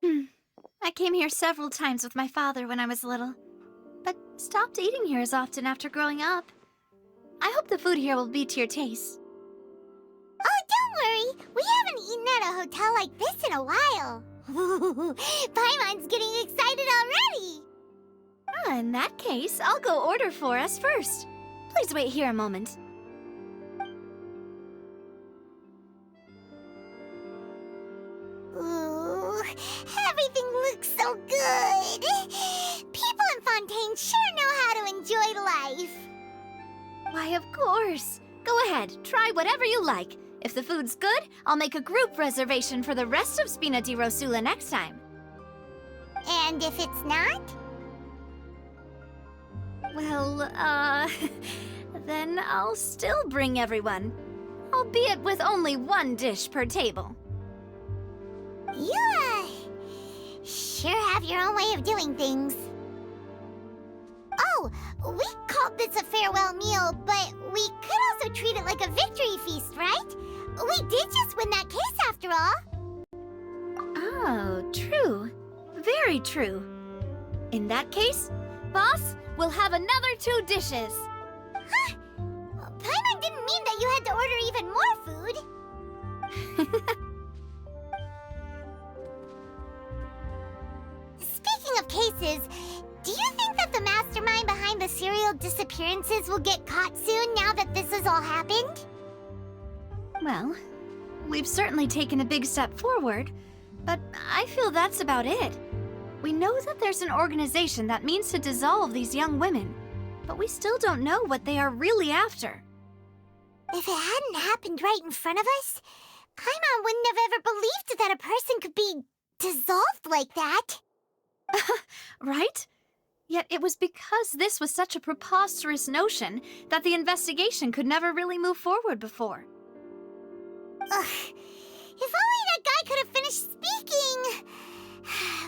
I came here several times with my father when I was little, but stopped eating here as often after growing up. I hope the food here will be to your taste. Oh, don't worry. We haven't eaten at a hotel like this in a while. Paimon's getting excited already. In that case, I'll go order for us first. Please wait here a moment. Ooh, everything looks so good. People in Fontaine sure know how to enjoy life. Why, of course. Go ahead, try whatever you like. If the food's good, I'll make a group reservation for the rest of Spina di Rosula next time. And if it's not? Well, then I'll still bring everyone. Albeit with only one dish per table. You, sure have your own way of doing things. Oh, we called this a farewell meal, but we could also treat it like a victory feast, right? We did just win that case after all. Oh, true. Very true. In that case, boss, we'll have another 2 dishes. Huh? Paimon didn't mean that you had to order even more food. Speaking of cases, do you think that the mastermind behind the serial disappearances will get caught soon now that this has all happened? Well, we've certainly taken a big step forward, but I feel that's about it. We know that there's an organization that means to dissolve these young women, but we still don't know what they are really after. If it hadn't happened right in front of us, Paimon wouldn't have ever believed that a person could be dissolved like that. Right? Yet it was because this was such a preposterous notion that the investigation could never really move forward before. Ugh. If only that guy could have finished speaking!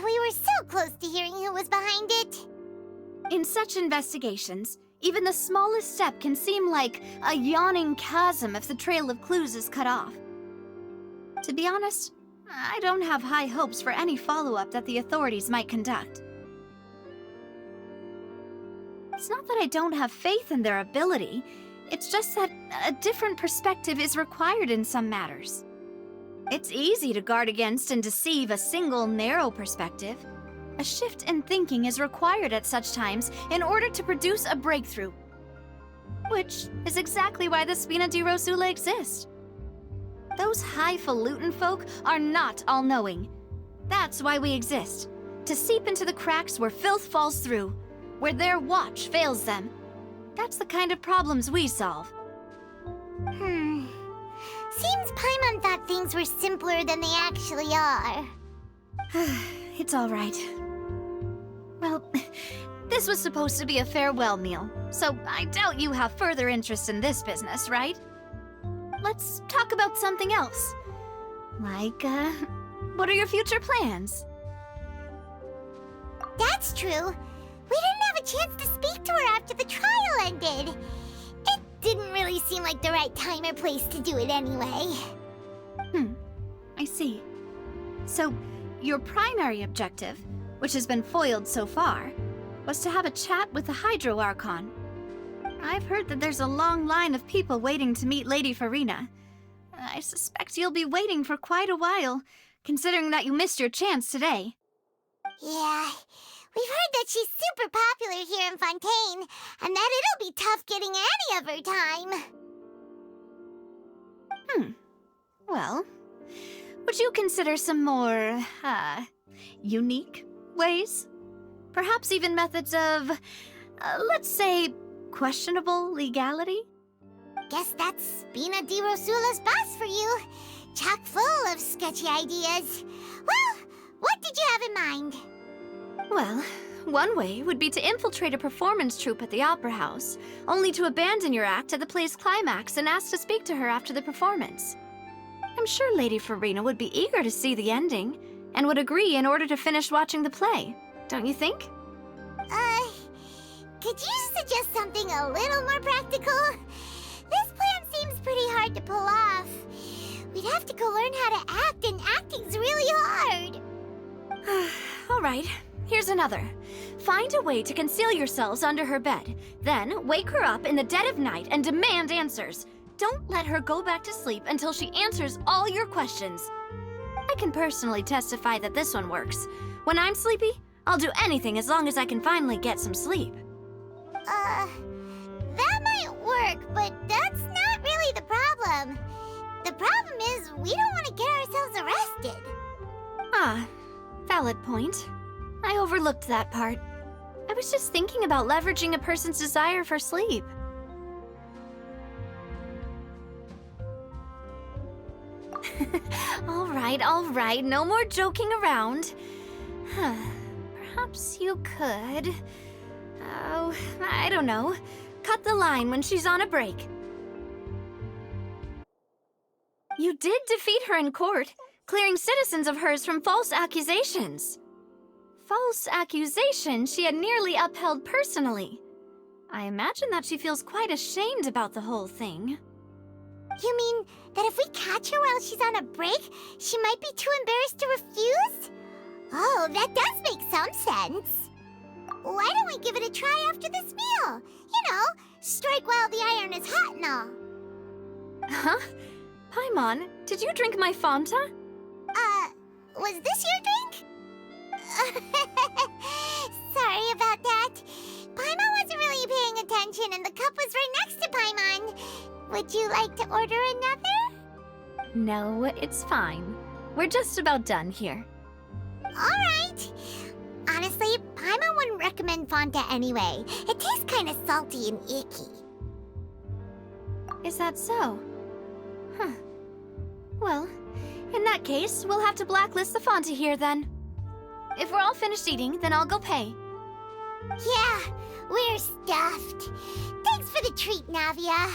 We were so close to hearing who was behind it. In such investigations, even the smallest step can seem like a yawning chasm if the trail of clues is cut off. To be honest, I don't have high hopes for any follow-up that the authorities might conduct. It's not that I don't have faith in their ability, it's just that a different perspective is required in some matters. It's easy to guard against and deceive a single narrow perspective. A shift in thinking is required at such times in order to produce a breakthrough. Which is exactly why the Spina di Rosula exists. Those highfalutin folk are not all-knowing. That's why we exist. To seep into the cracks where filth falls through, where their watch fails them. That's the kind of problems we solve. Seems Paimon thought things were simpler than they actually are. It's all right. Well, this was supposed to be a farewell meal, so I doubt you have further interest in this business, right? Let's talk about something else. Like, what are your future plans? That's true. We didn't have a chance to speak to her after the trial ended. It didn't really seem like the right time or place to do it anyway. I see. So, your primary objective, which has been foiled so far, was to have a chat with the Hydro Archon. I've heard that there's a long line of people waiting to meet Lady Farina. I suspect you'll be waiting for quite a while, considering that you missed your chance today. Yeah, we've heard that she's super popular here in Fontaine, and that it'll be tough getting any of her time. Well, would you consider some more, unique ways? Perhaps even methods of, let's say, questionable legality? Guess that's Spina di Rosula's boss for you. Chock full of sketchy ideas. Well, what did you have in mind? Well, one way would be to infiltrate a performance troupe at the Opera House, only to abandon your act at the play's climax and ask to speak to her after the performance. I'm sure Lady Farina would be eager to see the ending, and would agree in order to finish watching the play, don't you think? Could you suggest something a little more practical? This plan seems pretty hard to pull off. We'd have to go learn how to act, and acting's really hard. All right, here's another. Find a way to conceal yourselves under her bed. Then wake her up in the dead of night and demand answers. Don't let her go back to sleep until she answers all your questions. I can personally testify that this one works. When I'm sleepy, I'll do anything as long as I can finally get some sleep. That might work, but that's not really the problem. The problem is we don't want to get ourselves arrested. Ah, valid point. I overlooked that part. I was just thinking about leveraging a person's desire for sleep. All right, no more joking around. Perhaps you could... Oh, I don't know. Cut the line when she's on a break. You did defeat her in court, clearing citizens of hers from false accusations. False accusations she had nearly upheld personally. I imagine that she feels quite ashamed about the whole thing. You mean that if we catch her while she's on a break, she might be too embarrassed to refuse? Oh, that does make some sense. Why don't we give it a try after this meal? You know, strike while the iron is hot and all. Huh? Paimon, did you drink my Fanta? Was this your drink? Sorry about that. Paimon wasn't really paying attention and the cup was right next to Paimon. Would you like to order another? No, it's fine. We're just about done here. Alright. Honestly, Paimon wouldn't recommend Fonta anyway. It tastes kind of salty and icky. Is that so? Huh. Well, in that case, we'll have to blacklist the Fonta here then. If we're all finished eating, then I'll go pay. Yeah, we're stuffed. Thanks for the treat, Navia.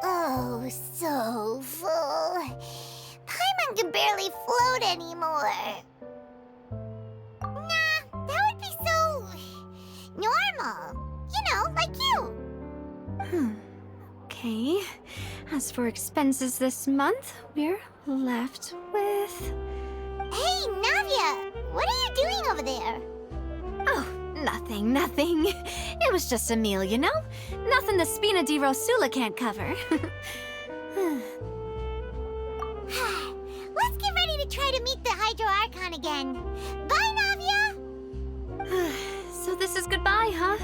Oh, so full. Paimon can barely float anymore. Nah, that would be so... normal. You know, like you. Okay. As for expenses this month, we're left with... Hey, Navia! What are you doing over there? Oh, nothing. It was just a meal, you know? Nothing the Spina di Rosula can't cover. Let's get ready to try to meet the Hydro Archon again. Bye, Navia! So this is goodbye, huh?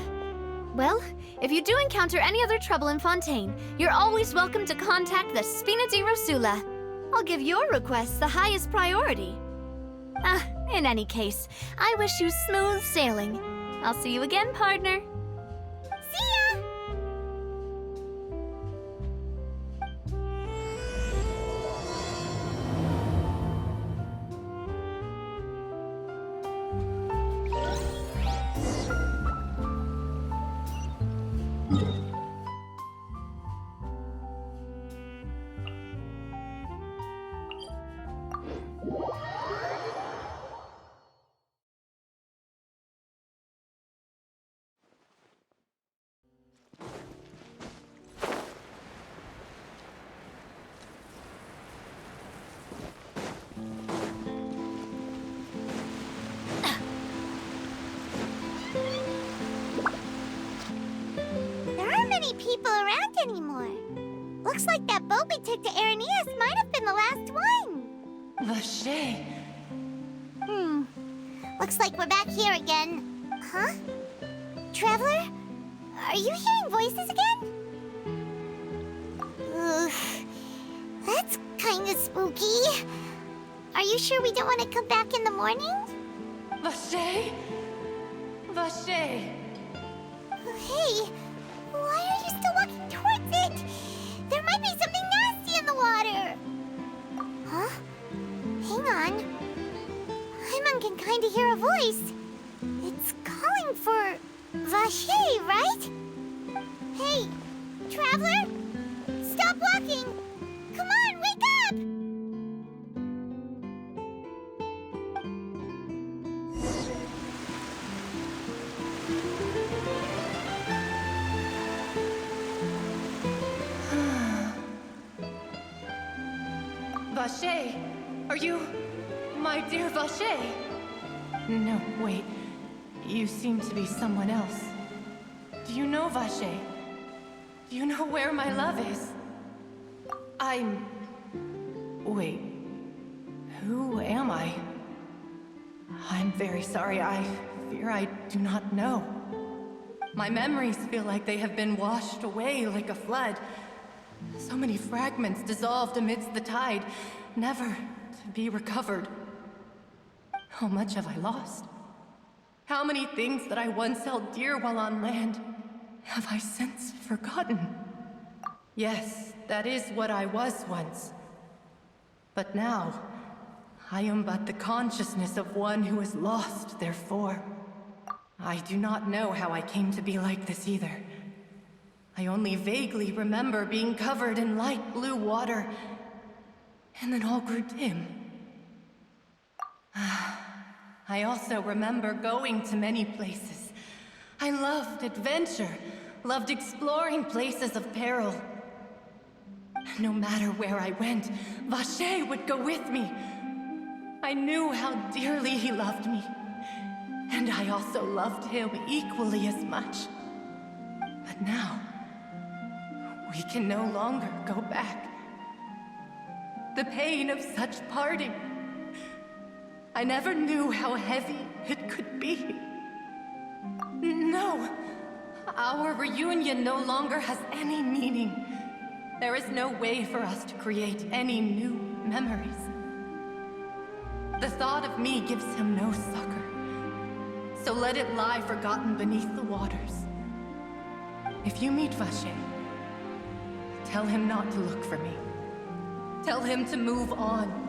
Well, if you do encounter any other trouble in Fontaine, you're always welcome to contact the Spina di Rosula. I'll give your request the highest priority. In any case, I wish you smooth sailing. I'll see you again, partner. See ya! People around anymore. Looks like that boat we took to Araneas might have been the last one. Vache. Looks like we're back here again. Huh? Traveler? Are you hearing voices again? Oof. That's kind of spooky. Are you sure we don't want to come back in the morning? Vache. Vache. Hey, why are you still walking towards it? There might be something nasty in the water. Huh? Hang on. Paimon can kind of hear a voice. It's calling for Vache, right? Hey, Traveler? Stop walking! Come on, wake up! Vache, are you... my dear Vache? No, wait. You seem to be someone else. Do you know Vache? Do you know where my love is? Wait. Who am I? I'm very sorry. I fear I do not know. My memories feel like they have been washed away like a flood. So many fragments dissolved amidst the tide, never to be recovered. How much have I lost? How many things that I once held dear while on land have I since forgotten? Yes, that is what I was once. But now, I am but the consciousness of one who is lost, therefore. I do not know how I came to be like this either. I only vaguely remember being covered in light blue water, and then all grew dim. I also remember going to many places. I loved adventure, loved exploring places of peril. No matter where I went, Vache would go with me. I knew how dearly he loved me, and I also loved him equally as much. But now, we can no longer go back. The pain of such parting, I never knew how heavy it could be. No, our reunion no longer has any meaning. There is no way for us to create any new memories. The thought of me gives him no succor, so let it lie forgotten beneath the waters. If you meet Vache, tell him not to look for me. Tell him to move on.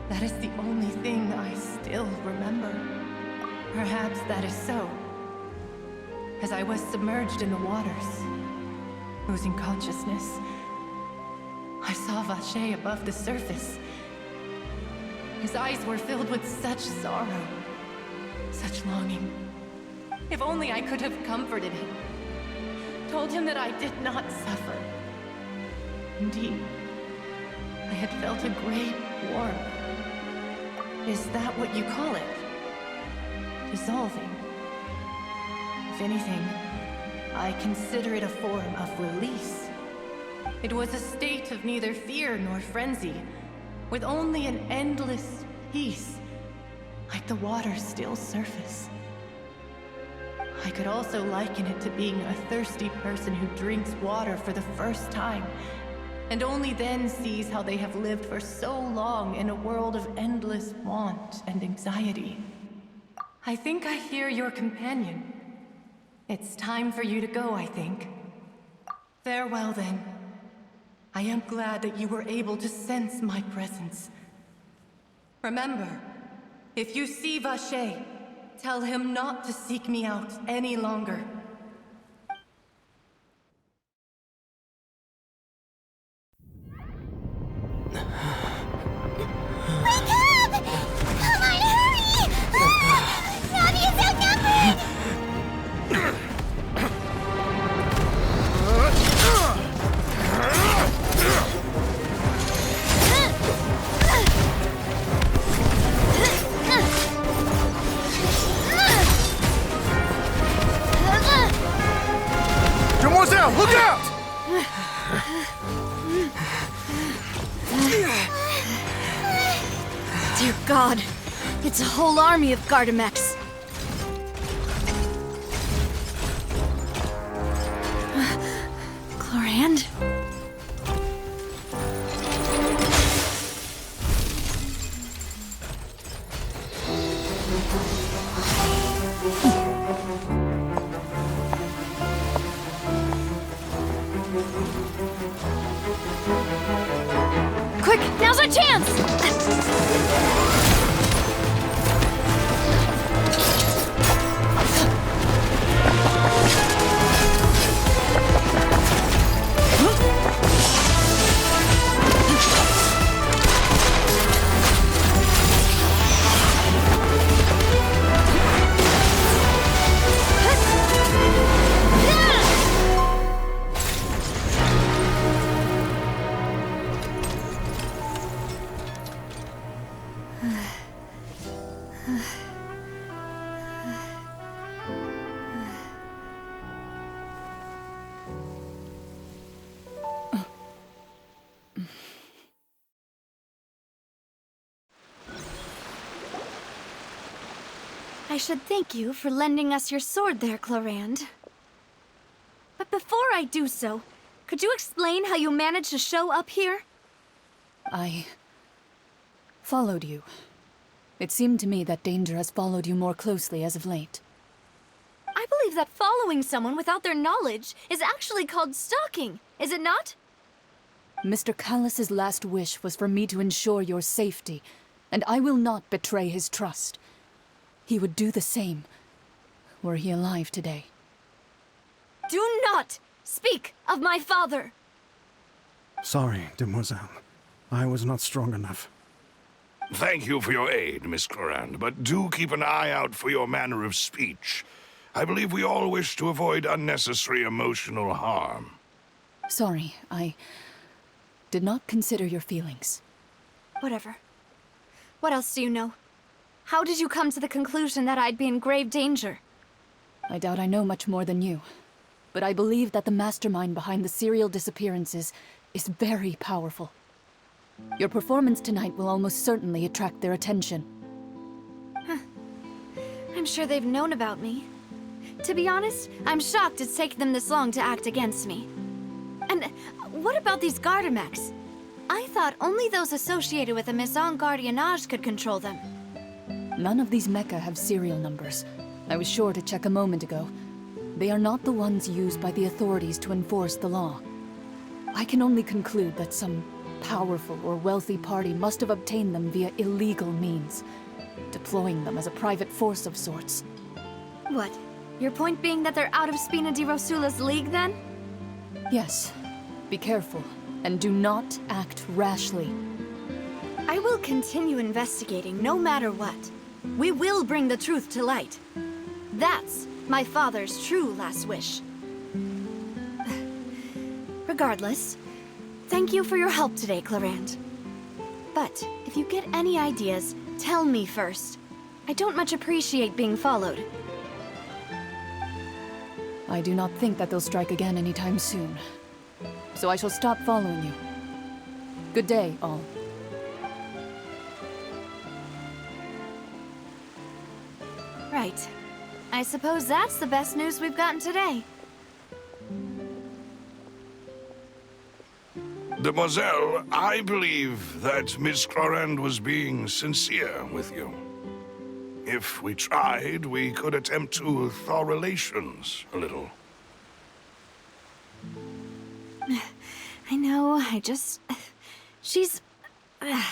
That is the only thing I still remember. Perhaps that is so. As I was submerged in the waters, losing consciousness, I saw Vache above the surface. His eyes were filled with such sorrow, such longing. If only I could have comforted him, told him that I did not suffer. Indeed, I had felt a great warmth. Is that what you call it? Dissolving? If anything, I consider it a form of release. It was a state of neither fear nor frenzy, with only an endless peace, like the water's still surface. I could also liken it to being a thirsty person who drinks water for the first time, and only then sees how they have lived for so long in a world of endless want and anxiety. I think I hear your companion. It's time for you to go, I think. Farewell, then. I am glad that you were able to sense my presence. Remember, if you see Vache, tell him not to seek me out any longer. Wake up! Come on, hurry! Navi is outnumbered! Demoiselle, look out! Dear God, it's a whole army of Gardamex. Chlorand? Quick, now's our chance! I should thank you for lending us your sword there, Clorand. But before I do so, could you explain how you managed to show up here? I followed you. It seemed to me that danger has followed you more closely as of late. I believe that following someone without their knowledge is actually called stalking, is it not? Mr. Callus's last wish was for me to ensure your safety, and I will not betray his trust. He would do the same, were he alive today. Do not speak of my father! Sorry, demoiselle. I was not strong enough. Thank you for your aid, Miss Clorand, but do keep an eye out for your manner of speech. I believe we all wish to avoid unnecessary emotional harm. Sorry, I did not consider your feelings. Whatever. What else do you know? How did you come to the conclusion that I'd be in grave danger? I doubt I know much more than you, but I believe that the mastermind behind the serial disappearances is very powerful. Your performance tonight will almost certainly attract their attention. I'm sure they've known about me. To be honest, I'm shocked it's taken them this long to act against me. And what about these Gardamex? I thought only those associated with the Maison Gardiennage could control them. None of these mecha have serial numbers. I was sure to check a moment ago. They are not the ones used by the authorities to enforce the law. I can only conclude that some powerful or wealthy party must have obtained them via illegal means, deploying them as a private force of sorts. What? Your point being that they're out of Spina di Rosula's league, then? Yes. Be careful, and do not act rashly. I will continue investigating no matter what. We will bring the truth to light. That's my father's true last wish. Regardless, thank you for your help today, Clorand. But if you get any ideas, tell me first. I don't much appreciate being followed. I do not think that they'll strike again anytime soon. So I shall stop following you. Good day, all. Right. I suppose that's the best news we've gotten today. Demoiselle, I believe that Miss Clorand was being sincere with you. If we tried, we could attempt to thaw relations a little. I know, she's... Oh,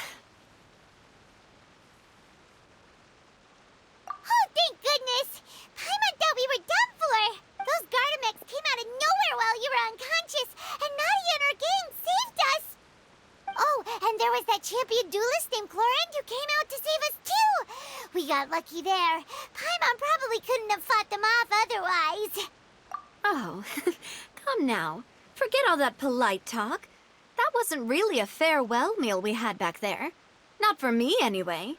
thank goodness! Paimon thought we were done for! Those Gardamex came out of nowhere while you were unconscious, and Nadia and her gang saved us! Oh, and there was that champion duelist named Clorand who came out to save us too! We got lucky there. Paimon probably couldn't have fought them off otherwise. Oh, come now. Forget all that polite talk. That wasn't really a farewell meal we had back there. Not for me, anyway.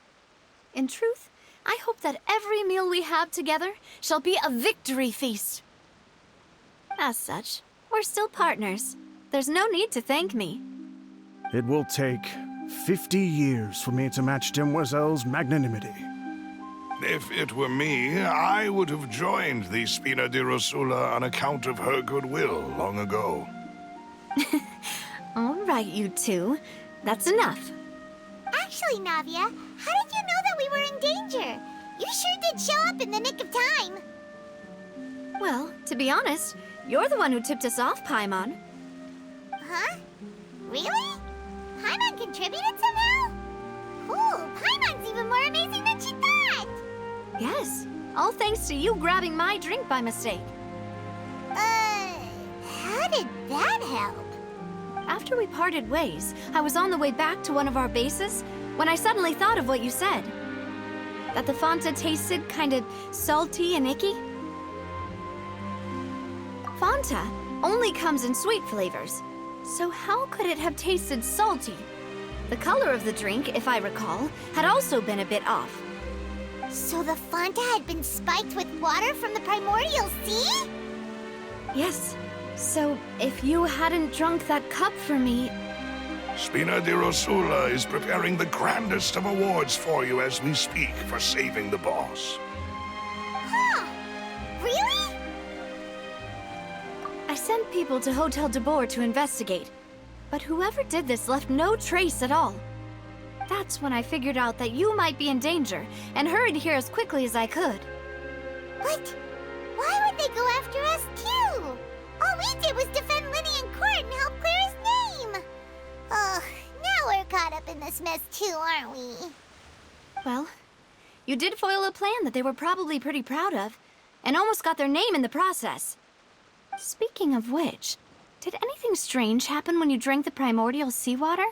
In truth, I hope that every meal we have together shall be a victory feast. As such, we're still partners. There's no need to thank me. It will take 50 years for me to match Demoiselle's magnanimity. If it were me, I would have joined the Spina di Rosula on account of her goodwill long ago. All right, you two. That's enough. Actually, Navia, how did you know that we were in danger? You sure did show up in the nick of time. Well, to be honest, you're the one who tipped us off, Paimon. Huh? Really? Paimon contributed somehow? Cool, Paimon's even more amazing than she thought! Yes, all thanks to you grabbing my drink by mistake. How did that help? After we parted ways, I was on the way back to one of our bases when I suddenly thought of what you said. That the Fanta tasted kind of salty and icky. Fanta only comes in sweet flavors, so how could it have tasted salty? The color of the drink, if I recall, had also been a bit off. So the Fanta had been spiked with water from the primordial sea? Yes. So, if you hadn't drunk that cup for me... Spina di Rosula is preparing the grandest of awards for you as we speak for saving the boss. Huh. Really? I sent people to Hotel de Boer to investigate, but whoever did this left no trace at all. That's when I figured out that you might be in danger, and hurried here as quickly as I could. But why would they go after us too? All we did was defend Linny in court and help clear his name. Ugh, now we're caught up in this mess too, aren't we? Well, you did foil a plan that they were probably pretty proud of, and almost got their name in the process. Speaking of which, did anything strange happen when you drank the primordial seawater?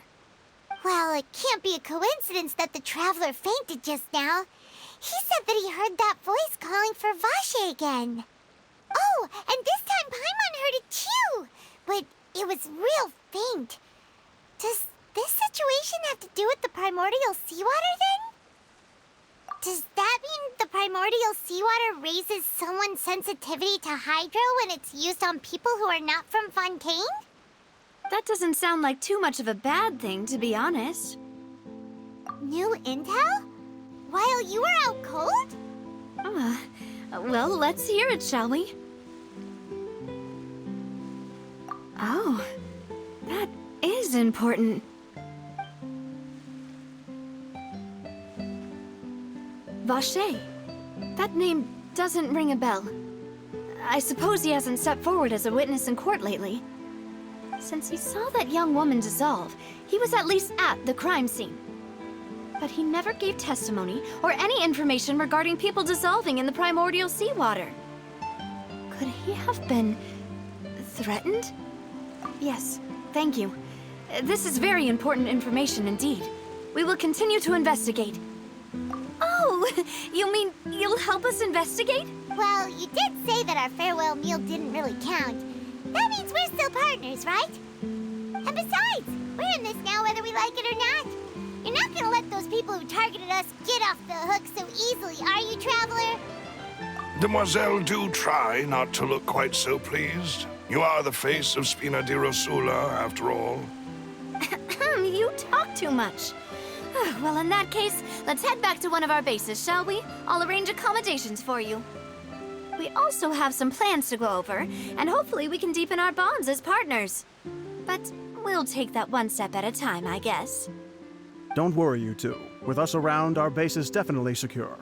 Well, it can't be a coincidence that the traveler fainted just now. He said that he heard that voice calling for Vache again. Oh, and this time Paimon heard it too, but it was real faint. Does this situation have to do with the primordial seawater then? Does that mean the primordial seawater raises someone's sensitivity to hydro when it's used on people who are not from Fontaine? That doesn't sound like too much of a bad thing, to be honest. New intel? While you were out cold? Well, let's hear it, shall we? Oh, that is important. Vache. That name doesn't ring a bell. I suppose he hasn't stepped forward as a witness in court lately. Since he saw that young woman dissolve, he was at least at the crime scene. But he never gave testimony or any information regarding people dissolving in the primordial seawater. Could he have been threatened? Yes, thank you. This is very important information indeed. We will continue to investigate. Oh, you mean you'll help us investigate? Well, you did say that our farewell meal didn't really count. That means we're still partners, right? And besides, we're in this now whether we like it or not. You're not gonna let those people who targeted us get off the hook so easily, are you, Traveler? Demoiselle, do try not to look quite so pleased. You are the face of Spina di Rosula, after all. You talk too much. Well, in that case, let's head back to one of our bases, shall we? I'll arrange accommodations for you. We also have some plans to go over, and hopefully we can deepen our bonds as partners. But we'll take that one step at a time, I guess. Don't worry, you two. With us around, our base is definitely secure.